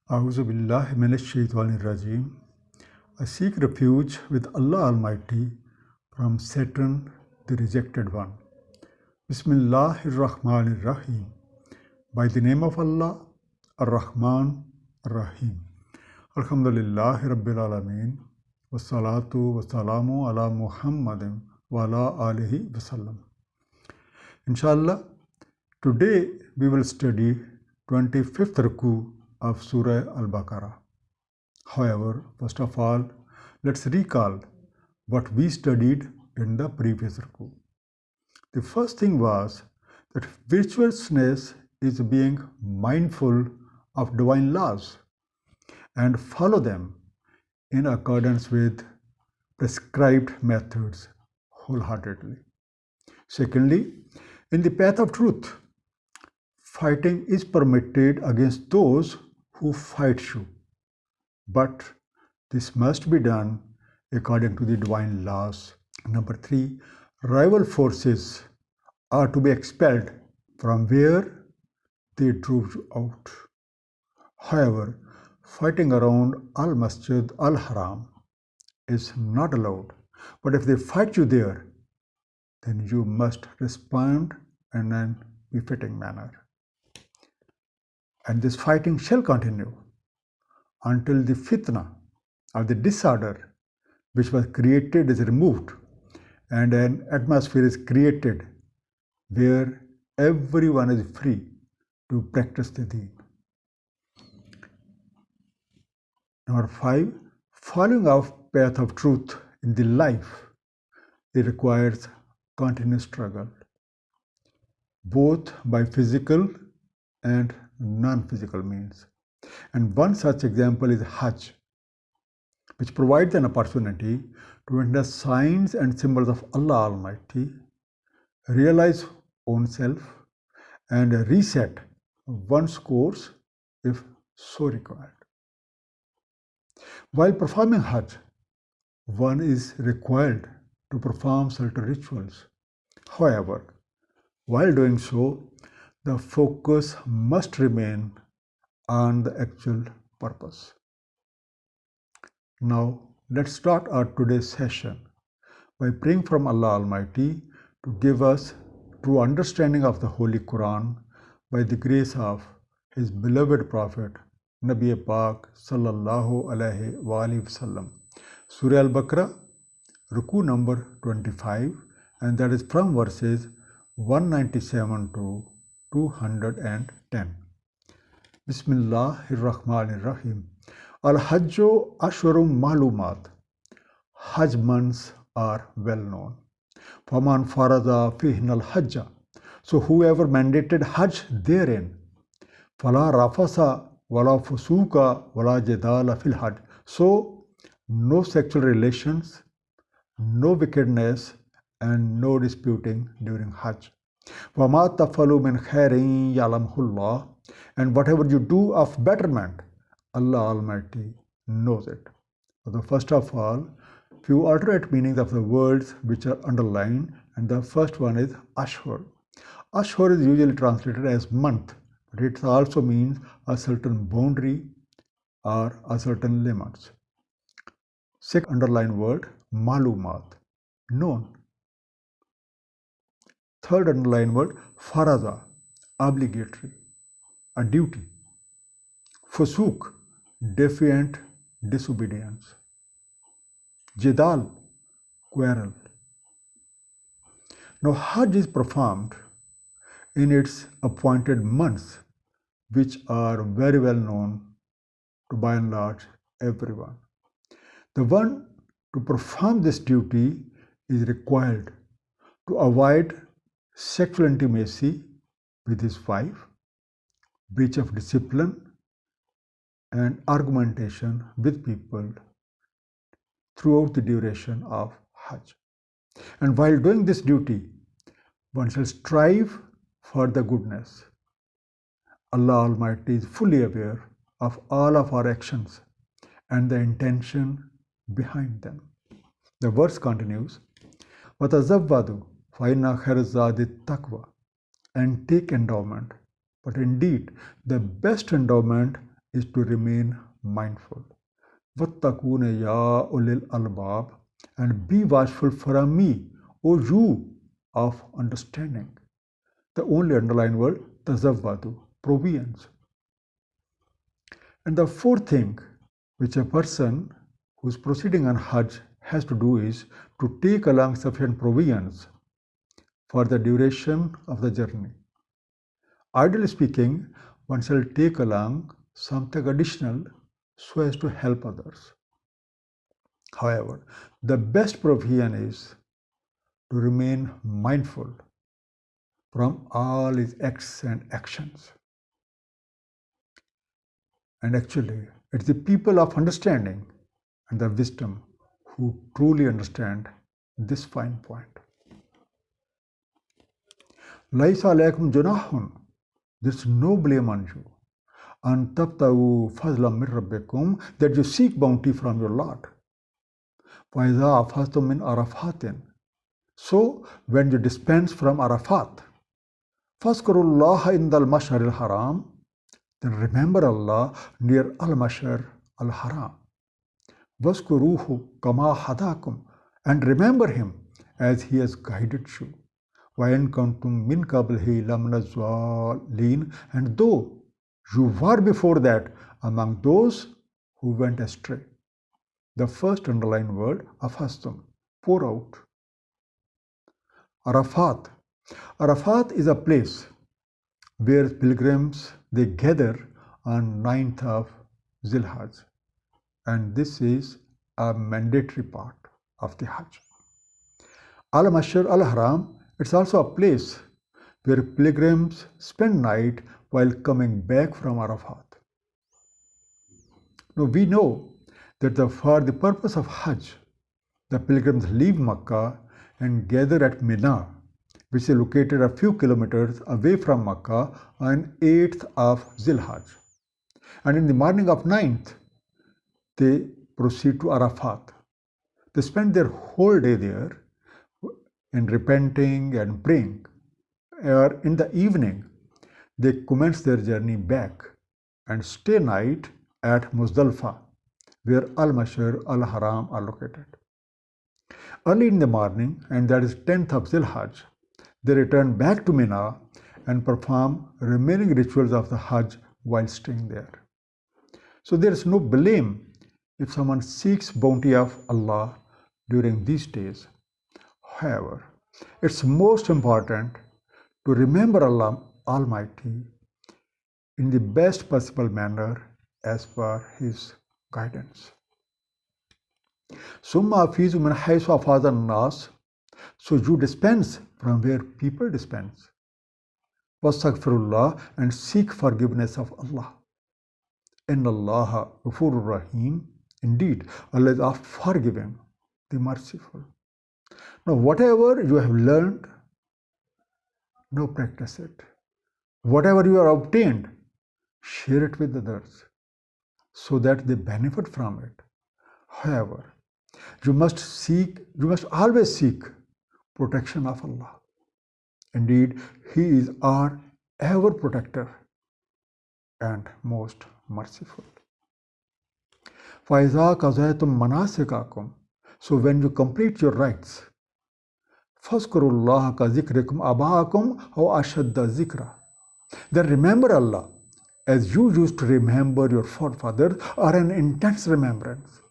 A'udhu billahi minash shaitanir rajim. I seek refuge with Allah Almighty from Satan, the rejected one. Bismillahir Rahmanir Rahim. By the name of Allah, Ar-Rahman, Ar-Rahim. Alhamdulillahi Rabbil Alameen. Wassalatu wassalamu ala Muhammadin wa ala alihi wasallam. Inshallah, today we will study 25th Ruku of Surah Al-Baqarah. However, first of all, let's recall what we studied in the previous Ruku. The first thing was that virtuousness is being mindful of divine laws and follow them in accordance with prescribed methods wholeheartedly. Secondly, in the path of truth, fighting is permitted against those who fight you, but this must be done according to the divine laws. Number 3, rival forces are to be expelled from where they drove you out. However, fighting around Al-Masjid Al-Haram is not allowed, but if they fight you there, then you must respond in an befitting manner. And this fighting shall continue until the fitna or the disorder which was created is removed and an atmosphere is created where everyone is free to practice the deen. Number 5, following of path of truth in the life, it requires continuous struggle, both by physical and non-physical means. And one such example is Hajj, which provides an opportunity to witness signs and symbols of Allah Almighty, realize oneself, and reset one's course if so required. While performing Hajj, one is required to perform certain rituals. However, while doing so, the focus must remain on the actual purpose. Now, let's start our today's session by praying from Allah Almighty to give us true understanding of the Holy Quran by the grace of His beloved Prophet Nabi Pak Sallallahu Alaihi Wasallam. Surah Al-Baqarah, Ruku number 25, and that is from verses 197 to 210. Bismillahir Rahmanir Rahim. Al-Hajju Ashwarum Malumat. Hajj months are well known. Faman farada fihin al-Hajja. So whoever mandated Hajj therein. Fala rafasa wala fusuka wala jadala fil Hajj. So no sexual relations, no wickedness, and no disputing during Hajj. وَمَا تَفْعَلُوا مِنْ خَيْرٍ يَعْلَمْهُ اللَّهُ. And whatever you do of betterment, Allah Almighty knows it. So first of all, few alternate meanings of the words which are underlined, and the first one is Ashhur. Ashhur is usually translated as month, but it also means a certain boundary or a certain limits. Second underlined word, Malumat, known. Third underlined word, Faraza, obligatory, a duty. Fusuk, defiant disobedience. Jidal, quarrel. Now Hajj is performed in its appointed months, which are very well known to by and large everyone. The one to perform this duty is required to avoid sexual intimacy with his wife, breach of discipline, and argumentation with people throughout the duration of Hajj. And while doing this duty, one shall strive for the goodness. Allah Almighty is fully aware of all of our actions and the intention behind them. The verse continues, وَتَزَوَّدُوا فَإِنَّ خَيْرَ الزَّادِ التَّقْوَى. And take endowment, but indeed the best endowment is to remain mindful. وَاتَّقُونَ يَا أُولِي الْأَلْبَابِ, and be watchful from me, O you of understanding. The only underlined word, tazawwadu, provisions. And the fourth thing which a person who is proceeding on Hajj has to do is to take along sufficient provisions for the duration of the journey. Ideally speaking, one shall take along something additional so as to help others. However, the best provision is to remain mindful from all his acts and actions. And actually, it's the people of understanding and the wisdom who truly understand this fine point. Laisa alaykum junahun, there's no blame on you. An tabtagu fazlam min rabbikum, that you seek bounty from your Lord. Faiza afastum min arafatin, so when you dispense from Arafat, fazkurullaha indal mash'aril haram, then remember Allah near al-mash'ar al-haram. Vazkuruhu kama hadakum, and remember him as he has guided you. وَإِن كُنتُم مِّن قَبْلِهِ لَمِنَ الضَّالِّينَ, and though you were before that among those who went astray. The first underlined word, afastum, pour out. Arafat. Arafat is a place where pilgrims, they gather on 9th of Zilhaj, and this is a mandatory part of the Hajj. Al-Mash'ar al-Haram, it's also a place where pilgrims spend night while coming back from Arafat. Now we know that for the purpose of Hajj, the pilgrims leave Makkah and gather at Mina, which is located a few kilometers away from Makkah on 8th of Zilhaj. And in the morning of 9th, they proceed to Arafat. They spend their whole day there in repenting and praying. Or in the evening, they commence their journey back and stay night at Muzdalfa, where Al-Mash'ar al-Haram are located. Early in the morning, and that is 10th of Zilhaj, they return back to Mina and perform remaining rituals of the Hajj while staying there. So there is no blame if someone seeks bounty of Allah during these days. However, it's most important to remember Allah Almighty in the best possible manner as per His guidance. Summa afizu min haythu afadha an-nas, so you dispense from where people dispense. Wastaghfirullah, and seek forgiveness of Allah. Inna Allaha ghafurur rahim, indeed Allah is forgiving, the merciful. Now whatever you have learned, now practice it. Whatever you have obtained, share it with others so that they benefit from it. However, you must always seek protection of Allah. Indeed, He is our ever protector and most merciful. فَإِذَا قَضَيْتُم مَنَاسِكَكُمْ, so when you complete your rites, فَاذْكُرُوا اللَّهَ كَذِكْرِكُمْ أَبَاءَكُمْ أَوْ أَشَدَّ ذِكْرًا, then remember Allah as you used to remember your forefathers, or an intense remembrance.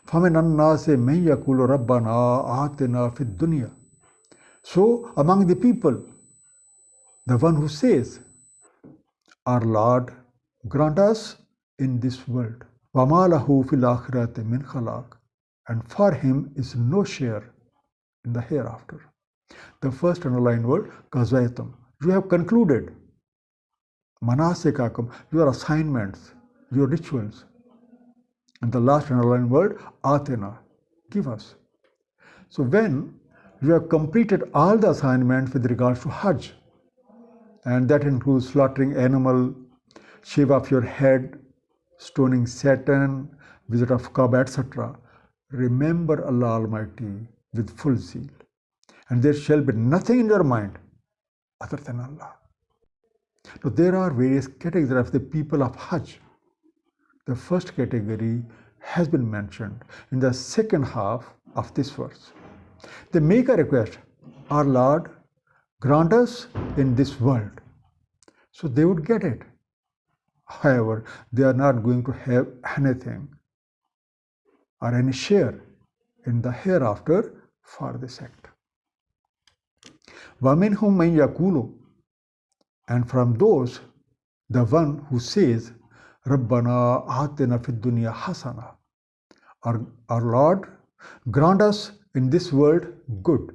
فَمِنَ النَّاسِ مَن يَقُولُ رَبَّنَا آتِنَا فِي الدُّنْيَا, so among the people, the one who says, our Lord, grant us in this world. وَمَا لَهُ فِي الْآخِرَةِ مِنْ خَلَاقٍ, and for him is no share in the hereafter. The first underlined word, qazaytum, you have concluded. Manasikakum, your assignments, your rituals. And the last underlined word, atina, give us. So when you have completed all the assignments with regards to Hajj, and that includes slaughtering animal, shave off your head, stoning Satan, visit of Kaaba, etc., remember Allah Almighty with full zeal, and there shall be nothing in your mind other than Allah. Now, there are various categories of the people of Hajj. The first category has been mentioned in the second half of this verse. They make a request, our Lord, grant us in this world. So they would get it. However, they are not going to have anything or any share in the hereafter for this act. وَمِنْهُمْ مَنْ يَقُولُ, and from those, the one who says, رَبَّنَا آتِنَا فِي الدُّنْيَا حَسَنَةً, our Lord, grant us in this world good.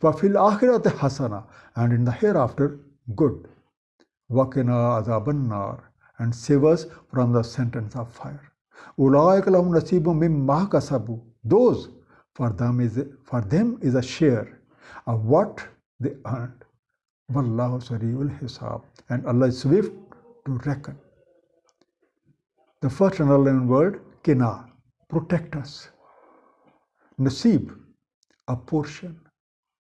وَفِي الْآخِرَةِ حَسَنَةً, and in the hereafter good. وَقِنَا عَذَابَ النَّارِ, and save us from the sentence of fire. أُولَٰئِكَ لَهُمْ نَصِيبٌ مِّمَّا كَسَبُوا, those, for them is a share of what they earned. Wallahu Sari'ul Hisab, and Allah is swift to reckon. The first underlined word, kina, protect us. Nasib, a portion.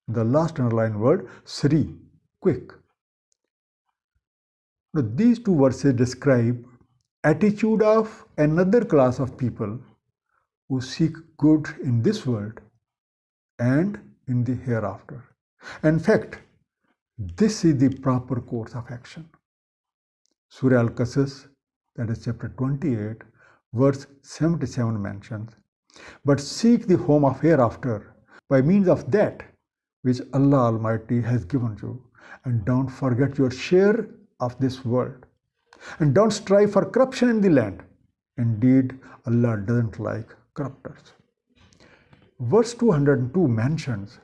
The last underlined word, sri, quick. Now, these two verses describe attitude of another class of people who seek good in this world and in the hereafter. In fact, this is the proper course of action. Surah Al-Qasas, that is chapter 28, verse 77 mentions, but seek the home of hereafter by means of that which Allah Almighty has given you, and don't forget your share of this world, and don't strive for corruption in the land. Indeed, Allah doesn't like corruptors. Verse 202 mentions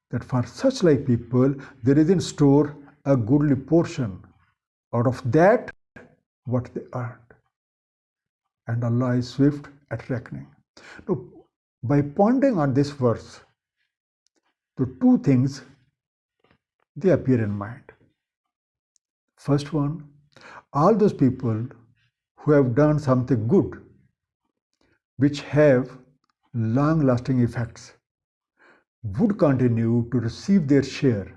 that for such like people there is in store a goodly portion out of that what they earned, and Allah is swift at reckoning. Now, by pondering on this verse, the two things they appear in mind. First one, all those people who have done something good which have long-lasting effects would continue to receive their share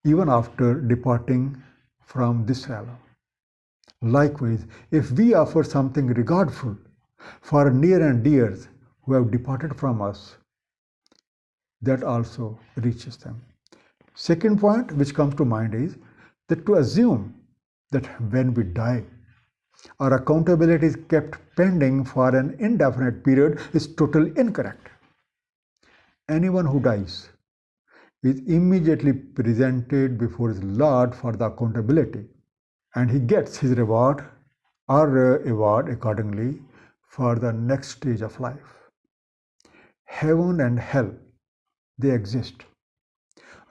even after departing from this realm. Likewise, if we offer something regardful for near and dears who have departed from us, that also reaches them. Second point which comes to mind is that to assume that when we die, our accountability is kept pending for an indefinite period is totally incorrect. Anyone who dies is immediately presented before his Lord for the accountability, and he gets his reward or award accordingly for the next stage of life. Heaven and hell, they exist.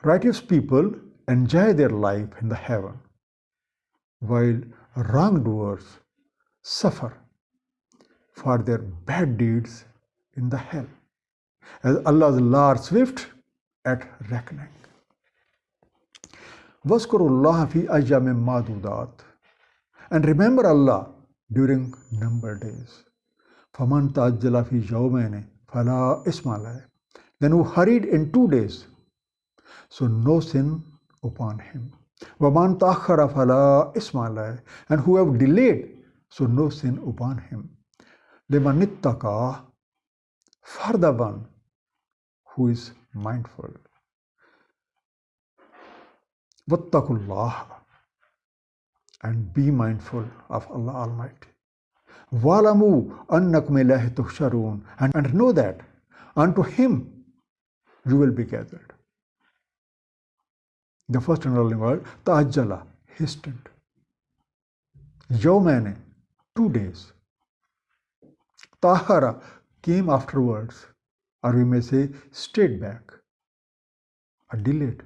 Righteous people enjoy their life in the heaven, while wrongdoers suffer for their bad deeds in the hell, as Allah's law are swift at reckoning. Waskurullah fi ayyamin madudat, and remember Allah during numbered days. Faman ta'ajjala fi yawmaini fala isma alayhi, then who hurried in 2 days, so no sin upon him. Waman ta'akhkhara fala isma alayhi, and who have delayed, so no sin upon him. Liman ittaqa, for the one who is mindful. Wattaqullah, and be mindful of Allah Almighty. Wa'lamu annakum ilayhi tuhsharun, and know that unto Him you will be gathered. The first underlying word, ta'ajjala, hastened. Yawmani, 2 days. Tahara came afterwards, or we may say stayed back, or delayed.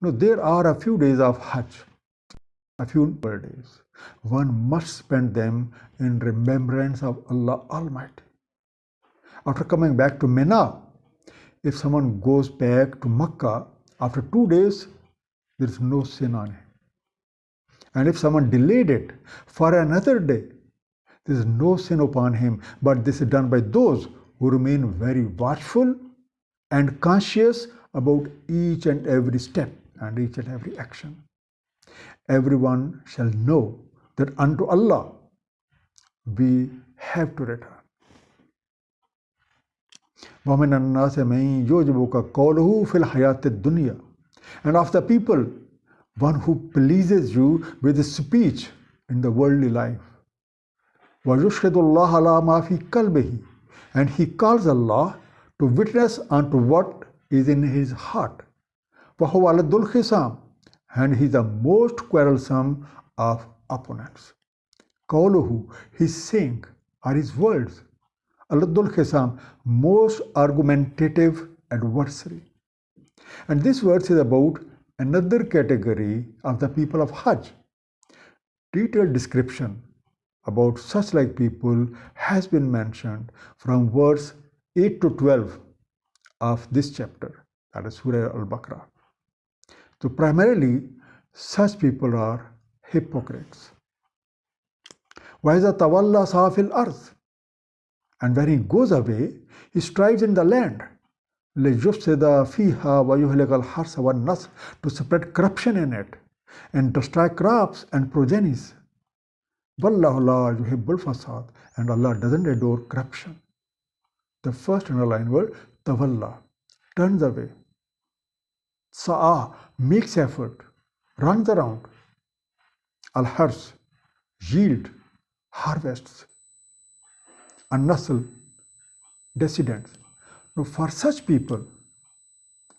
Now, there are a few days of Hajj, a few days. One must spend them in remembrance of Allah Almighty. After coming back to Mina, if someone goes back to Makkah after 2 days, there is no sin on him. And if someone delayed it for another day, there is no sin upon him, but this is done by those who remain very watchful and conscious about each and every step and each and every action. Everyone shall know that unto Allah we have to return. وَمِنَ النَّاسِ مَن يُعْجِبُكَ قَوْلُهُ فِي الْحَيَاةِ الدُّنْيَا. And of the people, one who pleases you with his speech in the worldly life. وَيُشْهِدُ اللَّهَ عَلَى مَا فِي قَلْبِهِ. And he calls Allah to witness unto what is in his heart. وَهُوَ أَلَدُّ الْخِصَامِ. And he is the most quarrelsome of opponents. قَوْلُهُ, his saying, are his words. Aladul Khisam, most argumentative adversary. And this verse is about another category of the people of Hajj. Detailed description about such like people has been mentioned from verse 8 to 12 of this chapter, that is Surah Al-Baqarah. So primarily, such people are hypocrites. وَإِذَا تَوَلَّى سَعَى فِي الْأَرْضِ. And when he goes away, he strives in the land. لِيُفْسِدَ فِيهَا وَيُهْلِكَ الْحَرْثَ وَالنَّسْلَ. To spread corruption in it and destroy crops and progenies. وَاللَّهُ لَا يُحِبُّ الْفَسَادَ. And Allah doesn't adore corruption. The first underlined word, tawalla, turns away. Sa'a, makes effort, runs around. Al-Hars, yield, harvests. An-Nasl, descendants. Now for such people,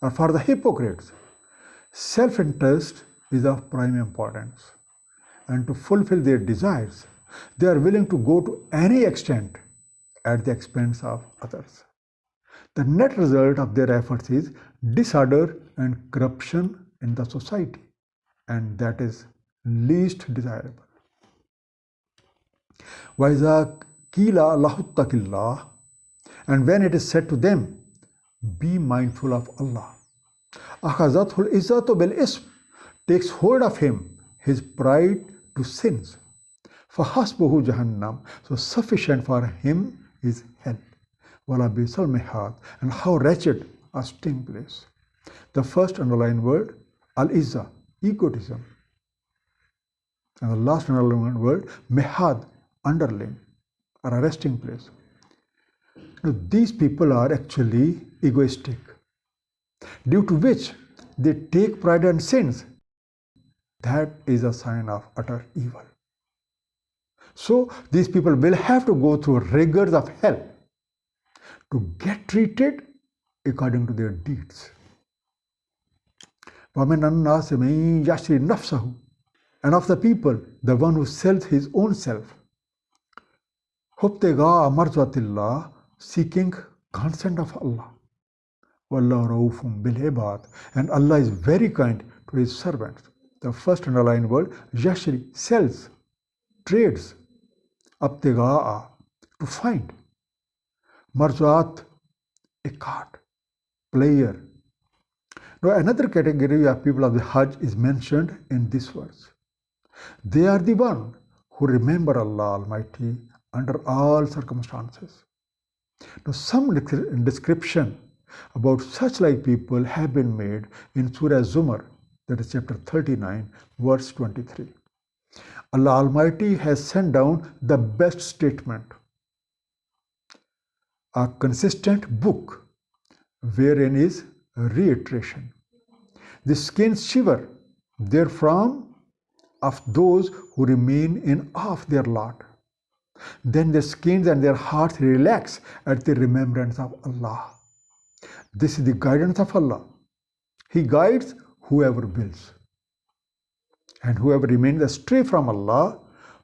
or for the hypocrites, self-interest is of prime importance. And to fulfill their desires, they are willing to go to any extent at the expense of others. The net result of their efforts is disorder and corruption in the society, and that is least desirable. وَإِذَا قِيلَ لَهُ اتَّقِ اللَّهَ. And when it is said to them, be mindful of Allah. أَخَذَتْهُ الْإِزَّةُ بِالْإِسْمِ. Takes hold of him, his pride to sins. فَحَسْبُهُ جَهَنَّمْ. So sufficient for him is hell. وَلَا بِئْسَ الْمِهَادُ. And how wretched a sting place. The first underlined word, al-izza, egotism. And the last underlined word, mihad, underling, or a resting place. Now, these people are actually egoistic, due to which they take pride in sins. That is a sign of utter evil. So these people will have to go through rigors of hell to get treated according to their deeds. وَمِنَ النَّاسِ مَن يَشْرِي نَفْسَهُ. And of the people, the one who sells his own self. ابْتِغَاءَ مَرْضَاتِ اللَّهِ. Seeking consent of Allah. وَاللَّهُ رَءُوفٌ بِالْعِبَادِ. And Allah is very kind to his servants. The first underlined word, yashri, sells, trades. Abtiga'a, to find. Marzaat, a card, player. Now another category of people of the Hajj is mentioned in this verse. They are the one who remember Allah Almighty under all circumstances. Now some description about such like people have been made in Surah Zumar, that is chapter 39, verse 23. Allah Almighty has sent down the best statement, a consistent book wherein is reiteration. The skins shiver therefrom of those who remain in awe of their Lord. Then their skins and their hearts relax at the remembrance of Allah. This is the guidance of Allah. He guides whoever wills. And whoever remains astray from Allah,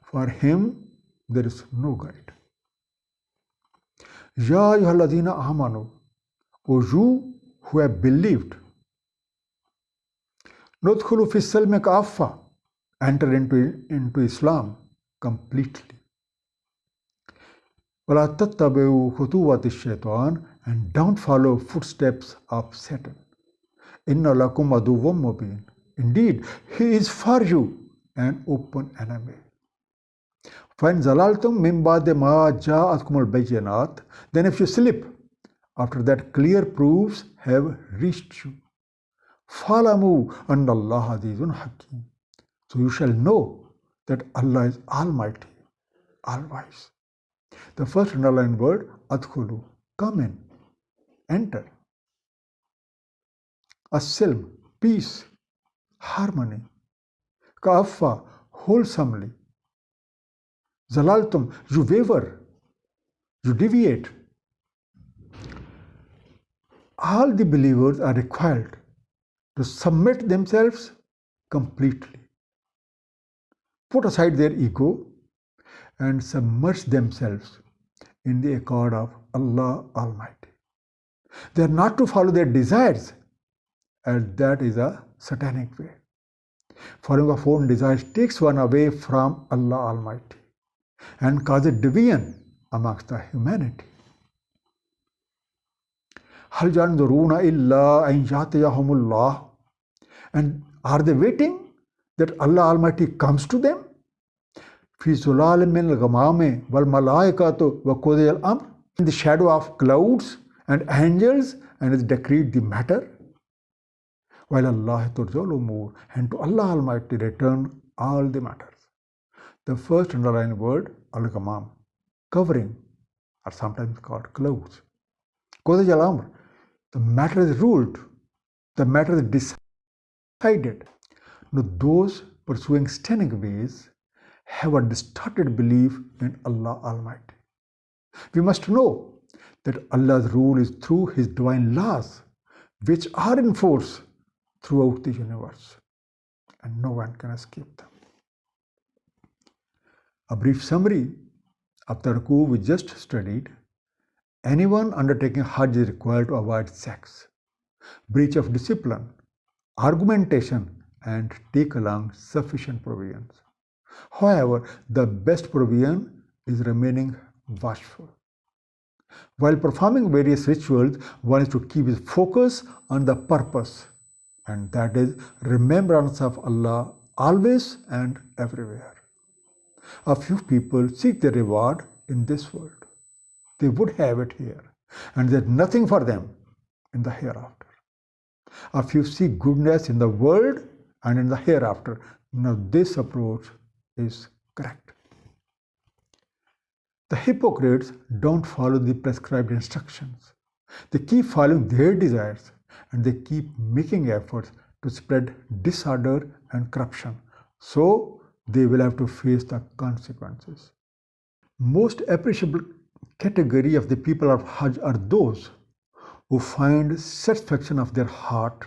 for him there is no guide. Ya ayyuhalladhina amanu. O you who have believed. Nudkhulu fi silmi kaffa. Enter into Islam completely. وَلَا تَتَّبِعُوا خُطُوَّاتِ الشَّيْطَانِ. And don't follow footsteps of Satan. إِنَّ لَكُمْ عَدُوٌّ مُبِينٌ. Indeed, he is for you an open enemy. فَإِنْ زَلَلْتُمْ مِنْ بَعْدِ مَا جَاءَتْكُمُ الْبَيِّنَاتُ. Then if you slip, after that clear proofs have reached you. فَعْلَمُوا أَنَّ اللَّهَ عَزِيزٌ حَكِيمٌ. So you shall know that Allah is Almighty, all-wise. The first underlined word, adkhulu, come in, enter. As-silm, peace, harmony. Ka'affa, wholesomely. Zalaltum, you waver, you deviate. All the believers are required to submit themselves completely, put aside their ego, and submerge themselves in the accord of Allah Almighty. They are not to follow their desires, as that is a satanic way. Following of own desires takes one away from Allah Almighty and causes division amongst the humanity. Hal yanzuruna illa an yatiyahumullah. And are they waiting that Allah Almighty comes to them? Fi zulal min al-ghamami wal malaikatu wa qudiyal amr. In the shadow of clouds and angels, and is decreed the matter. While Allah turja'ul umur, and to Allah Almighty return all the matters. The first underlined word, al-ghamam, covering, or sometimes called clouds. Qudiyal amr, the matter is ruled, the matter is decided. Now those pursuing stunning ways have a distorted belief in Allah Almighty. We must know that Allah's rule is through His divine laws, which are in force throughout the universe, and no one can escape them. A brief summary of the ruku we just studied. Anyone undertaking Hajj is required to avoid sex, breach of discipline, argumentation, and take along sufficient provisions. However, the best provision is remaining watchful. While performing various rituals, one is to keep his focus on the purpose, and that is remembrance of Allah always and everywhere. A few people seek their reward in this world. They would have it here, and there's nothing for them in the hereafter. A few seek goodness in the world and in the hereafter. Now this approach is correct. The hypocrites don't follow the prescribed instructions. They keep following their desires, and they keep making efforts to spread disorder and corruption. So they will have to face the consequences. Most appreciable category of the people of Hajj are those who find satisfaction of their heart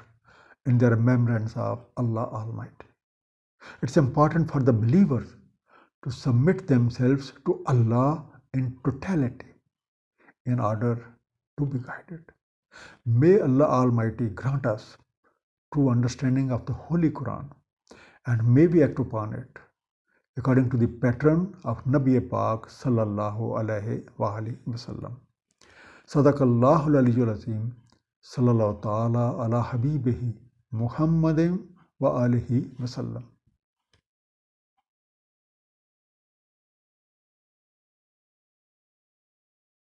in the remembrance of Allah Almighty. It's important for the believers to submit themselves to Allah in totality in order to be guided. May Allah Almighty grant us true understanding of the Holy Quran, and may we act upon it according to the pattern of Nabi Pak sallallahu alaihi wa alihi wasallam. Sadaqallahu al-aliyyul azim, sallallahu ta'ala ala habibihi Muhammadin wa alihi wasallam.